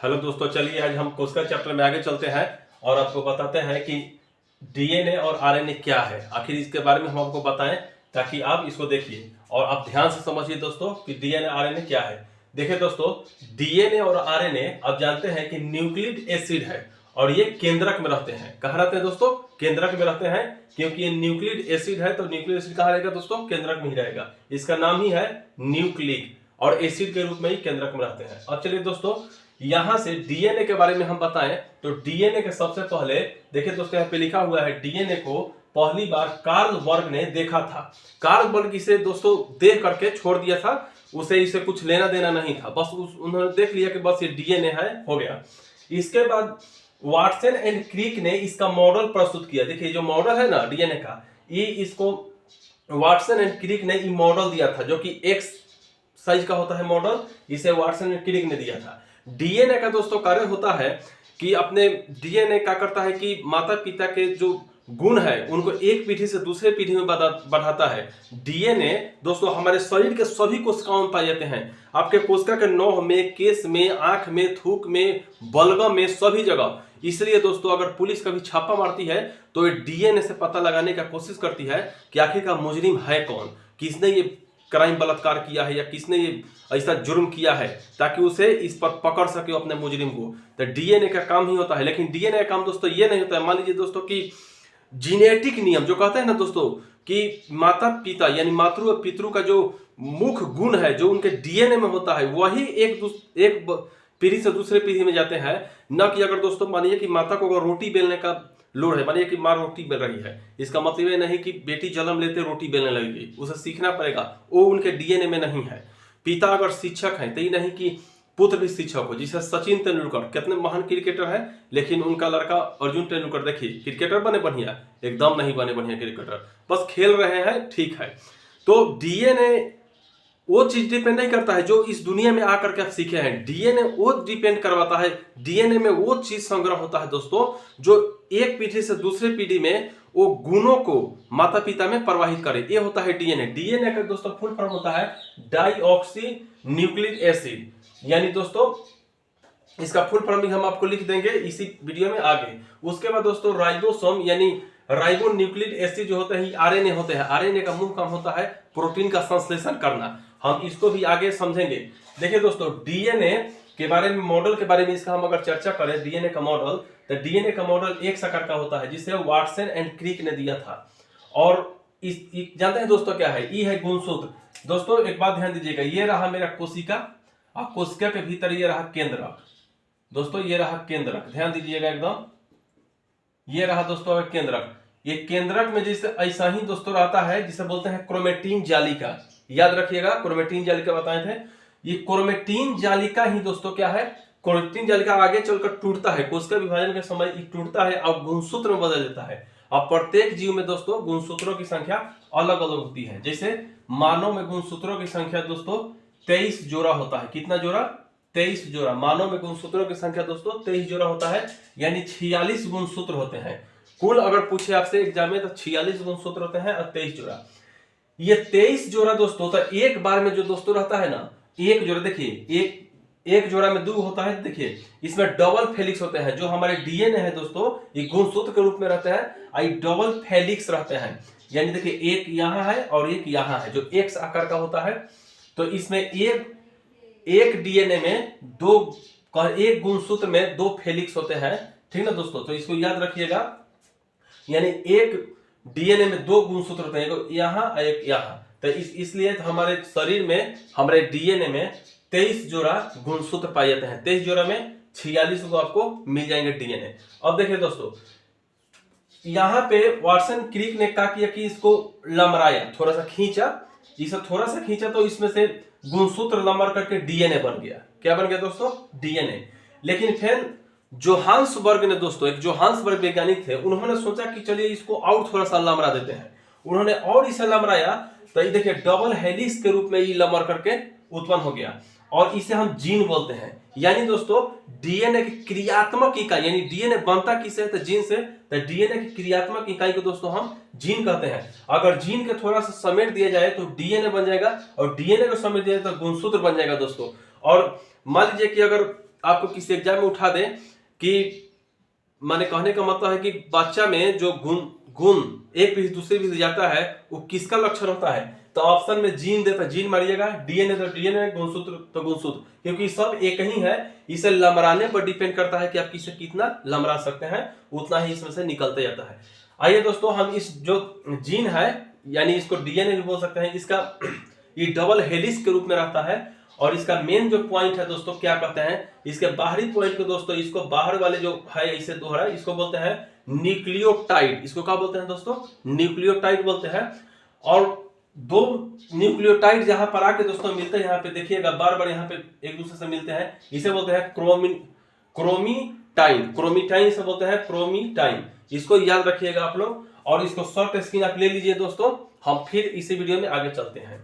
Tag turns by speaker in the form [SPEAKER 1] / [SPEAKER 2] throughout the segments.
[SPEAKER 1] Hello दोस्तों, चलिए आज हम कोशिका चैप्टर में आगे चलते हैं और आपको बताते हैं कि डीएनए और आरएनए क्या है। आखिर इसके बारे में हम आपको बताएं ताकि आप इसको देखिए और आप ध्यान से समझिए दोस्तों कि डीएनए आरएनए क्या है। देखिए दोस्तों, डीएनए और आरएनए आप जानते हैं कि न्यूक्लिक एसिड है और ये केंद्रक में रहते हैं। कहाँ रहते हैं दोस्तों? केंद्रक में रहते हैं, क्योंकि ये न्यूक्लिक एसिड है तो न्यूक्लिक एसिड कहाँ रहेगा दोस्तों? केंद्रक में ही रहेगा। इसका नाम ही है न्यूक्लिक और एसिड के रूप में ही केंद्रक में रहते हैं। अब चलिए दोस्तों, यहां से डीएनए के बारे में हम बताएं तो डीएनए के सबसे पहले देखिए दोस्तों, यहाँ पे लिखा हुआ है डीएनए को पहली बार कार्ल बर्ग ने देखा था। कार्ल बर्ग इसे दोस्तों देख करके छोड़ दिया था, उसे इसे कुछ लेना देना नहीं था, बस उन्होंने देख लिया कि बस ये डीएनए है, हो गया। इसके बाद वाटसन एंड क्रिक ने इसका मॉडल प्रस्तुत किया। देखिए जो मॉडल है ना डीएनए का, ये इसको वाटसन एंड क्रिक ने मॉडल दिया था, जो कि एक्स साइज का होता है मॉडल, इसे वाटसन एंड क्रिक ने दिया था। डीएनए का दोस्तों कार्य होता है कि अपने डीएनए क्या करता है कि माता पिता के जो गुण है उनको एक पीढ़ी से दूसरे पीढ़ी में बढ़ाता है। डीएनए दोस्तों हमारे शरीर के सभी कोशिकाओं में पाए जाते हैं। आपके कोशिका के नौह में, केस में, आंख में, थूक में, बलगम में, सभी जगह। इसलिए दोस्तों अगर पुलिस कभी छापा मारती है तो ये डीएनए से पता लगाने का कोशिश करती है कि आखिरकार मुजरिम है कौन, किसने ये क्राइम बलात्कार किया है या किसने ये ऐसा जुर्म किया है, ताकि उसे इस पर पकड़ सके अपने मुजरिम को। तो डीएनए का काम ही होता है। लेकिन डीएनए का काम दोस्तों ये नहीं होता है, मान लीजिए दोस्तों कि जीनेटिक नियम जो कहते हैं ना दोस्तों कि माता पिता यानी मातृ और पितृ का जो मुख्य गुण है जो उनके डीएनए में होता है वही एक पीढ़ी से दूसरे पीढ़ी में जाते हैं। न कि अगर दोस्तों मानिए कि माता को अगर रोटी बेलने का लोड है, मानिए कि माँ रोटी बेल रही है, इसका मतलब ये नहीं कि बेटी जन्म लेते रोटी बेलने लगेगी, उसे सीखना पड़ेगा, वो उनके डीएनए में नहीं है। पिता अगर शिक्षक है तो ये नहीं कि पुत्र भी शिक्षक हो। जिसे सचिन तेंदुलकर कितने महान क्रिकेटर है, लेकिन उनका लड़का अर्जुन तेंदुलकर देखिए क्रिकेटर बने बढ़िया, एकदम नहीं बने बढ़िया क्रिकेटर, बस खेल रहे हैं, ठीक है। तो डीएनए वो चीज डिपेंड नहीं करता है जो इस दुनिया में आकर के आप सीखे हैं, डीएनए वो डिपेंड करवाता है। डीएनए में वो चीज संग्रह होता है दोस्तों जो एक पीढ़ी से दूसरे पीढ़ी में वो गुणों को माता पिता में प्रवाहित करे, ये होता है डीएनए। डीएनए का दोस्तों फुल फॉर्म होता है डाईऑक्सी न्यूक्लिक एसिड, यानी दोस्तों इसका फुल फॉर्म भी हम आपको लिख देंगे इसी वीडियो में आगे। उसके बाद दोस्तों राइबोसोम यानी राइबो न्यूक्लिक एसिड जो होते हैं आरएनए होते हैं। आरएनए का मुख्य काम होता है प्रोटीन का संश्लेषण करना, हम इसको भी आगे समझेंगे। देखिए दोस्तों डीएनए के बारे में, मॉडल के बारे में इसका हम अगर चर्चा करें डीएनए का मॉडल, तो डीएनए का मॉडल एक आकार का होता है जिसे वाटसन एंड क्रिक ने दिया था। और जानते हैं दोस्तों क्या है? ई है गुणसूत्र। दोस्तों एक बात ध्यान दीजिएगा, ये रहा मेरा कोशिका और कोशिका के भीतर ये रहा केंद्रक। दोस्तों ये रहा केंद्रक, ध्यान दीजिएगा एकदम, ये रहा दोस्तों केंद्रक। ये केंद्रक में जैसे ऐसा ही दोस्तों रहता है जिसे बोलते हैं क्रोमेटिन जालिका। याद रखिएगा क्रोमेटिन जालिका बताए थे। ये क्रोमेटिन जालिका ही दोस्तों क्या है? क्रोमेटिन जालिका आगे चलकर टूटता है, कोशिका विभाजन के समय टूटता है और गुणसूत्र में बदल जाता है। अब प्रत्येक जीव में दोस्तों गुणसूत्रों की संख्या अलग अलग होती है। जैसे मानव में गुणसूत्रों की संख्या दोस्तों 23 जोड़ा होता है। कितना जोड़ा? 23 जोड़ा। मानव में गुणसूत्रों की संख्या दोस्तों 23 जोड़ा होता है, यानी 46 गुणसूत्र होते हैं। कुल अगर पूछे आपसे एग्जाम में तो 46 गुणसूत्र होते हैं और 23 जोड़ा। ये 23 जोड़ा दोस्तों तो एक बार में जो दोस्तों रहता है ना, एक जोड़ा देखिए, एक जोड़ा में 2 होता है। देखिए इसमें डबल फेलिक्स होते हैं। जो हमारे डीएनए है दोस्तों ये गुणसूत्र के रूप में रहते हैं, आई डबल फेलिक्स रहते हैं। यानी देखिए एक यहाँ है और एक यहाँ है जो एक्स आकार का होता है। तो इसमें एक डीएनए में एक गुणसूत्र में 2 फेलिक्स होते हैं, ठीक ना दोस्तों? तो इसको याद रखिएगा, यानी एक डीएनए में 2 गुणसूत्र होते हैं, एक यहाँ और एक यहाँ। तो इसलिए हमारे शरीर में, हमारे डीएनए में 23 जोड़ा गुणसूत्र पाए जाते हैं। 23 जोड़ा में 46 को आपको मिल जाएंगे डीएनए। अब देखिए दोस्तों यहाँ पे वाटसन क्रिक ने क्या किया कि इसको लमराया, थोड़ा सा खींचा, इसे थोड़ा सा खींचा तो इसमें से गुणसूत्र लमर करके डीएनए बन गया। क्या बन गया दोस्तों? डीएनए। लेकिन फिर जोहान्सबर्ग ने दोस्तों, एक जोहान्सबर्ग वैज्ञानिक थे, उन्होंने सोचा कि चलिए इसको और थोड़ा सा लमरा देते हैं। उन्होंने और इसे लमराया तो ये देखिए डबल हेलिक्स के रूप में ये लमर करके उत्पन्न हो गया और इसे हम जीन बोलते हैं। यानी दोस्तों डीएनए की क्रियात्मक इकाई, यानी डीएनए बनता किससे? तो जीन से। तो डीएनए की क्रियात्मक इकाई को दोस्तों हम जीन कहते हैं। अगर जीन के थोड़ा सा समेट दिया जाए तो डीएनए बन जाएगा और डीएनए को समेट दिया जाए तो गुणसूत्र बन जाएगा दोस्तों। और मान लीजिए कि अगर आपको किसी एग्जाम में उठा दे कि माने कहने का मतलब है कि बच्चा में जो गुण गुण एक पीढ़ी दूसरी पीढ़ी जाता है वो किसका लक्षण होता है, तो ऑप्शन में जीन देता, जीन मारिएगा, डीएनए तो डीएनए, गुणसूत्र तो गुणसूत्र, क्योंकि सब एक ही है। इसे लमराने पर डिपेंड करता है कि आप किसे कितना लमरा सकते हैं, उतना ही इसमें से निकलते जाता है। आइए दोस्तों, हम इस जो जीन है यानी इसको डीएनए भी बोल सकते हैं, इसका ये डबल हेलिक्स के रूप में रहता है। और इसका मेन जो पॉइंट है दोस्तों क्या कहते हैं, इसके बाहरी पॉइंट को दोस्तों, इसको बाहर वाले जो है इसे दोहरा, इसको बोलते हैं न्यूक्लियोटाइड। इसको क्या बोलते हैं दोस्तों, न्यूक्लियोटाइड बोलते हैं। और दो न्यूक्लियोटाइड जहां पर आके दोस्तों मिलते हैं, यहाँ पे देखिएगा बार बार यहाँ पे एक दूसरे से मिलते हैं, इसे बोलते हैं क्रोमीटाइन। क्रोमीटाइन से बोलते हैं क्रोमीटाइन। इसको याद रखिएगा आप लोग, और इसको शॉर्ट स्क्रीन आप ले लीजिए दोस्तों। हम फिर इसी वीडियो में आगे चलते हैं।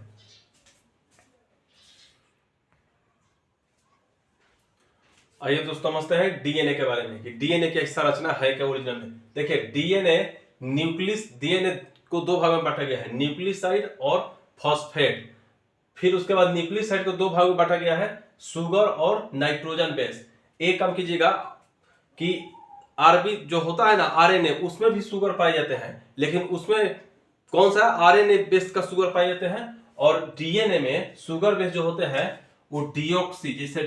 [SPEAKER 1] आइए दोस्तों, समझते हैं डीएनए के बारे में कि डीएनए की संरचना है क्या ओरिजिनल में। देखिए डीएनए न्यूक्लियस, डीएनए को दो भागों में बांटा गया है, न्यूक्लियोसाइड और फॉस्फेट। फिर उसके बाद न्यूक्लियोसाइड को दो भागों में बांटा गया है, शुगर और नाइट्रोजन बेस। एक काम कीजिएगा कि आरबी जो होता है ना आरएनए, उसमें भी शुगर पाए जाते हैं, लेकिन उसमें कौन सा आरएनए बेस का शुगर पाए जाते हैं। और डीएनए में शुगर बेस जो होते हैं वो डीऑक्सी, जैसे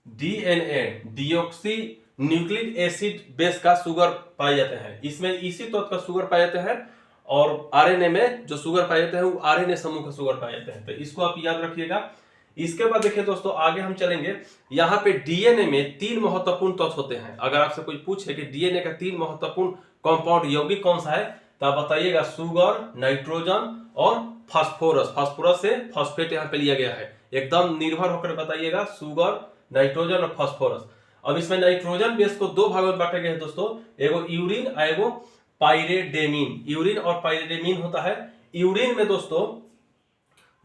[SPEAKER 1] DNA deoxy nucleic acid base का शुगर पाए जाते हैं। इसमें इसी तत्व का शुगर पाए जाते हैं, और आरएनए में जो शुगर पाए जाते हैं वो आरएनए समूह का शुगर पाए जाते हैं। तो इसको आप याद रखिएगा। इसके बाद देखिए दोस्तों, आगे हम चलेंगे। यहाँ पे डीएनए में तीन महत्वपूर्ण तत्व होते हैं। अगर आपसे कोई पूछे कि डीएनए का तीन महत्वपूर्ण कंपाउंड यौगिक कौन सा है, तो आप बताइएगा शुगर, नाइट्रोजन और फास्फोरस। फास्फोरस से फॉस्फेट यहाँ पे लिया गया है, एकदम निर्भर होकर बताइएगा, शुगर, नाइट्रोजन और फास्फोरस। अब इसमें नाइट्रोजन बेस को दो भागों में बांटा गया है दोस्तों, एगो यूरिन और एगो पाइरेडेमिन। यूरिन और पाइरेडेमिन होता है। यूरिन में दोस्तों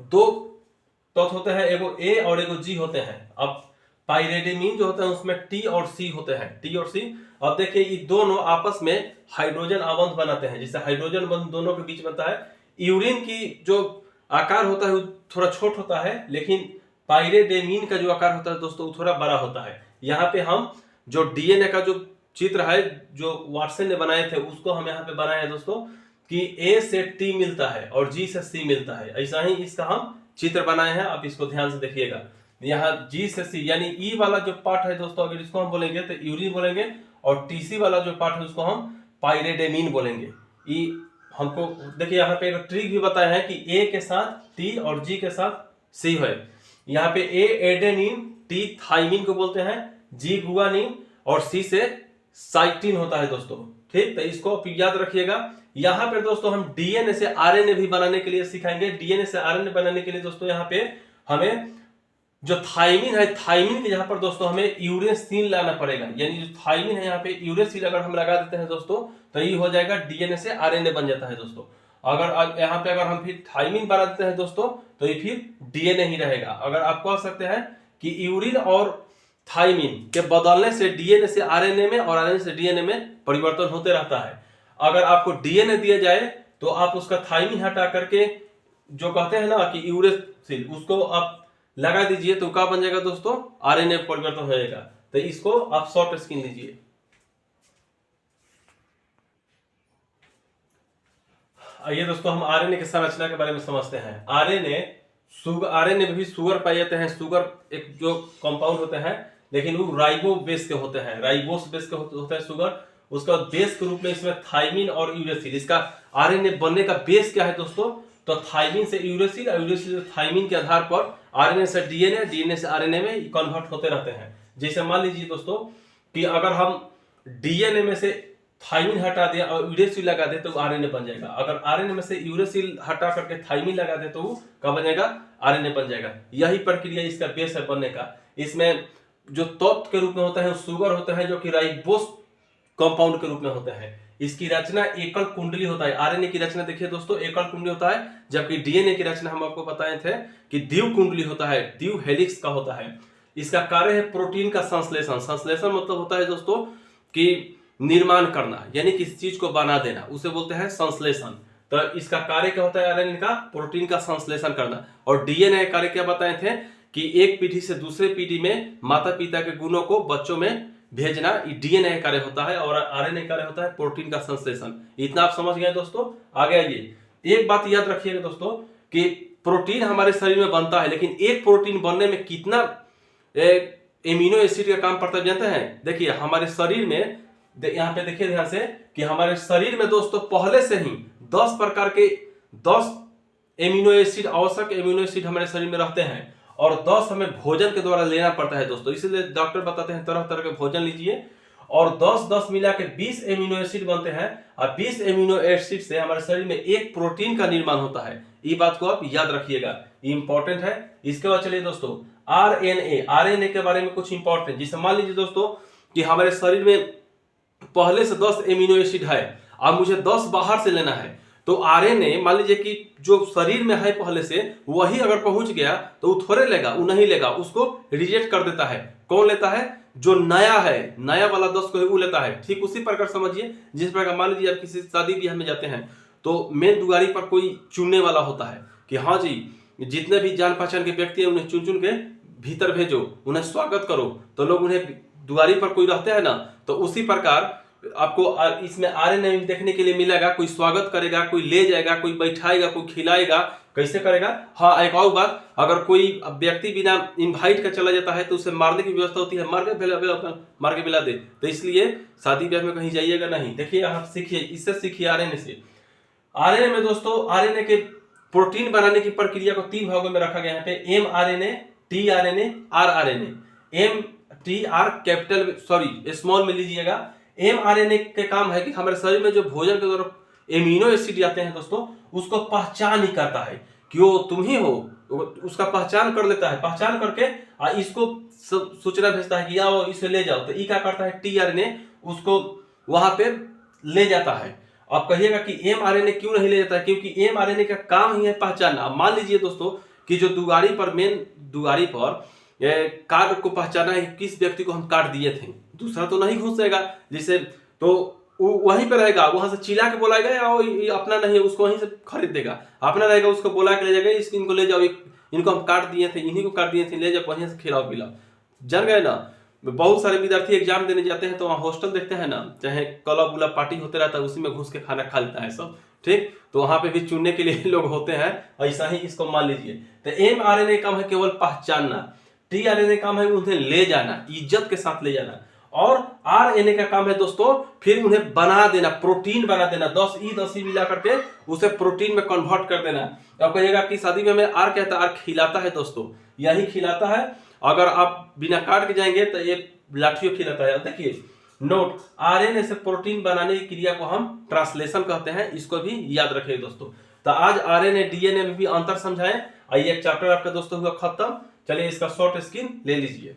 [SPEAKER 1] दो तत्व होते हैं, एगो ए और एगो जी होते हैं। अब पाइरेडेमिन जो होता है उसमें टी और सी होते हैं, टी और सी। अब देखिए ये दोनों आपस में हाइड्रोजन आबंध बनाते हैं, जिससे हाइड्रोजन बंध दोनों के बीच बनता है। यूरिन की जो आकार होता है वो थोड़ा छोट होता है, लेकिन पाइरेडेमिन का जो आकार होता है दोस्तों वो थोड़ा बड़ा होता है। यहाँ पे हम जो डीएनए का जो चित्र है जो वाटसन ने बनाए थे, उसको हम यहाँ पे बनाए हैं दोस्तों, कि ए से टी मिलता है और जी से सी मिलता है। ऐसा ही इसका हम चित्र बनाए हैं, आप इसको ध्यान से देखिएगा। यहाँ जी से सी यानी ई वाला जो पार्ट है दोस्तों, अगर इसको हम बोलेंगे तो यूरिन बोलेंगे, और टीसी वाला जो पार्ट है उसको हम पाइरेडेमिन बोलेंगे। ई हमको देखिए यहाँ पे एक ट्रिक भी बताया है कि ए के साथ टी और जी के साथ सी है। यहाँ पे ए एडेनिन, टी थाइमिन को बोलते हैं, जी गुआनिन और सी से साइटिन होता है दोस्तों। ठीक, तो इसको आप याद रखिएगा। यहाँ पे दोस्तों हम डीएनए से आरएनए भी बनाने के लिए सिखाएंगे। डीएनए से आरएनए बनाने के लिए दोस्तों यहाँ पे हमें जो थाइमिन है, थाइमिन के यहाँ पर दोस्तों हमें यूरेसिल लाना पड़ेगा। यानी जो थाइमिन है यहाँ पे यूरेसिल अगर हम लगा देते हैं दोस्तों, तो ये हो जाएगा डीएनए से आरएनए बन जाता है दोस्तों। अगर यहाँ पे अगर हम फिर थाइमिन बना देते हैं दोस्तों, तो ये फिर डीएनए ही रहेगा। अगर आप कह सकते हैं कि यूरिन और थाइमिन के बदलने से डीएनए से आरएनए में और आरएनए से डीएनए में परिवर्तन होते रहता है। अगर आपको डीएनए दिया जाए तो आप उसका थाइमिन हटा करके जो कहते हैं ना कि यूरेसिल, उसको आप लगा दीजिए तो क्या बन जाएगा दोस्तों, आरएनए परिवर्तन हो जाएगा। तो इसको आप शॉर्ट स्क्रीन लीजिए। आइए दोस्तों, हम आरएनए की संरचना के बारे में समझते हैं। आरएनए में भी शुगर पाए जाते हैं। शुगर एक जो कंपाउंड होते हैं, लेकिन वो राइबो बेस के होते हैं, राइबोस बेस के होते हैं शुगर। उसका बेस के रूप में इसमें थाइमिन और यूरेसिल। इसका आरएनए बनने का बेस क्या है दोस्तों, तो थाइमिन से यूरेसिल और यूरेसिल से थाइमिन के आधार पर आरएनए से डीएनए, डीएनए से आरएनए में कन्वर्ट होते रहते हैं। जैसे मान लीजिए दोस्तों कि अगर हम डीएनए में से थाइमिन हटा दे और यूरेसिल लगा दे तो आरएनए बन जाएगा। अगर आरएनए में से यूरेसिल हटा करके थाइमिन लगा दे तो वो क्या बनेगा, आरएनए बन जाएगा। यही प्रक्रिया इसका बेस है बनने का। इसमें जो तत्व के रूप में होता है शुगर होता है, जो कि राइबोस कंपाउंड के रूप में होता है। इसकी रचना एकल कुंडली होता है। आरएनए की रचना देखिए दोस्तों एकल कुंडली होता है, जबकि डीएनए की रचना हम आपको बताए थे कि द्विव कुंडली होता है, द्विव हेलिक्स का होता है। इसका कार्य है प्रोटीन का संश्लेषण। संश्लेषण मतलब होता है दोस्तों कि निर्माण करना, यानी किसी चीज को बना देना, उसे बोलते हैं संश्लेषण। तो इसका कार्य क्या होता है आरएनए का, प्रोटीन का संश्लेषण करना। और डीएनए कार्य क्या बताए थे कि एक पीढ़ी से दूसरे पीढ़ी में माता पिता के गुणों को बच्चों में भेजना डीएनए का कार्य होता है और आरएनए कार्य होता है प्रोटीन का संश्लेषण। इतना आप समझ गए दोस्तों। आगे आइए, एक बात याद रखिएगा दोस्तों कि प्रोटीन हमारे शरीर में बनता है, लेकिन एक प्रोटीन बनने में कितना एमिनो एसिड का काम पड़ता है जानते हैं? देखिए हमारे शरीर में, यहाँ पे देखिए ध्यान से कि हमारे शरीर में दोस्तों पहले से ही 10 प्रकार के 10 एमिनो एसिड, आवश्यक एमिनो एसिड हमारे शरीर में रहते हैं और 10 हमें भोजन के द्वारा लेना पड़ता है दोस्तों। इसलिए डॉक्टर बताते हैं तरह तरह के भोजन लीजिए और 10-10 मिला के 20 एमिनो एसिड बनते हैं और 20 एमिनो एसिड से हमारे शरीर में एक प्रोटीन का निर्माण होता है। ये बात को आप याद रखिएगा, ये इंपॉर्टेंट है। इसके बाद चलिए दोस्तों आरएनए के बारे में कुछ इंपॉर्टेंट, जिसे मान लीजिए दोस्तों कि हमारे शरीर में पहले से 10 एमिनो एसिड है और मुझे 10 बाहर से लेना है, तो आरएनए मान लीजिए कि जो शरीर में है पहले से वही अगर पहुंच गया तो वो थोड़े लेगा, वो नहीं लेगा, उसको रिजेक्ट कर देता है। कौन लेता है? जो नया है, नया वाला 10 को वो लेता है। ठीक उसी प्रकार समझिए, जिस प्रकार मान लीजिए आप किसी शादी ब्याह में जाते हैं तो मेन दुआरी पर कोई चुनने वाला होता है कि हाँ जी जितने भी जान पहचान के व्यक्ति हैं उन्हें चुन चुन के भीतर भेजो, उन्हें स्वागत करो, तो लोग उन्हें दुआरी पर कोई रहते हैं ना, तो उसी प्रकार आपको इसमें आरएनए देखने के लिए मिलेगा। कोई स्वागत करेगा, कोई ले जाएगा, कोई बैठाएगा, कोई खिलाएगा। कैसे करेगा? हाँ एक और बात, अगर कोई व्यक्ति बिना इनवाइट का चला जाता है तो उसे मारने की व्यवस्था होती है, मार के बिला दे। तो इसलिए शादी ब्याह में कहीं जाइएगा नहीं। देखिए आप सीखिए, इससे सीखिए आरएनए से। आरएनए में दोस्तों आरएनए के प्रोटीन बनाने की प्रक्रिया को 3 भागों में रखा गया है। यहाँ पे mRNA, tRNA, rRNA। स्मॉल में लीजिएगा। mRNA के काम है कि हमारे शरीर में जो भोजन के द्वारा एमिनो एसिड आते हैं दोस्तों, उसको पहचान ही करता है कि वो तुम ही हो, उसका पहचान कर लेता है। पहचान करके इसको सूचना भेजता है कि आओ इसे ले जाओ। तो ये क्या करता है? tRNA उसको वहां पे ले जाता है। आप कहिएगा कि mRNA क्यों नहीं ले जाता है? क्योंकि mRNA का काम ही है पहचानना। मान लीजिए दोस्तों कि जो मेन दुआरी पर कार्ड को पहचाना है किस व्यक्ति को हम कार्ड दिए थे, दूसरा तो नहीं घुस जाएगा जिसे, तो वहीं पे रहेगा, वहां से चिल्ला के बोलाएगा या ये अपना नहीं है उसको वहीं से खरीद देगा। अपना रहेगा उसको बोला के ले जाएगा, इनको ले जाओ, इनको हम कार्ड दिए थे, इन्हीं को कार्ड दिए थे, ले जाओ वहीं से खिलाओ पिलाओ। जान गए ना। बहुत सारे विद्यार्थी एग्जाम देने जाते हैं तो वहाँ हॉस्टल देखते हैं ना, चाहे क्लब उलब पार्टी होते रहता है, उसी में घुस के खाना खा लेता है सब। ठीक, तो वहां पे भी चुनने के लिए लोग होते हैं। ऐसा ही इसको मान लीजिए। तो mRNA काम है केवल पहचानना, tRNA काम है उन्हें ले जाना, इज्जत के साथ ले जाना, और RNA का काम है दोस्तों फिर उन्हें बना देना, प्रोटीन बना देना। 10 मिला करके उसे प्रोटीन में कन्वर्ट कर देना। अब कहिएगा कि शादी में हमें आर कहता है, आर खिलाता है दोस्तों, यही खिलाता है। अगर आप बिना काट के जाएंगे तो ये लाठियों खिलाता है। देखिए नोट, आरएनए से प्रोटीन बनाने की क्रिया को हम ट्रांसलेशन कहते हैं, इसको भी याद रखिए दोस्तों। तो आज आरएनए डीएनए में भी अंतर समझाएं। आइए एक चैप्टर आपका दोस्तों हुआ खत्म। चलिए इसका शॉर्ट स्क्रीन ले लीजिए।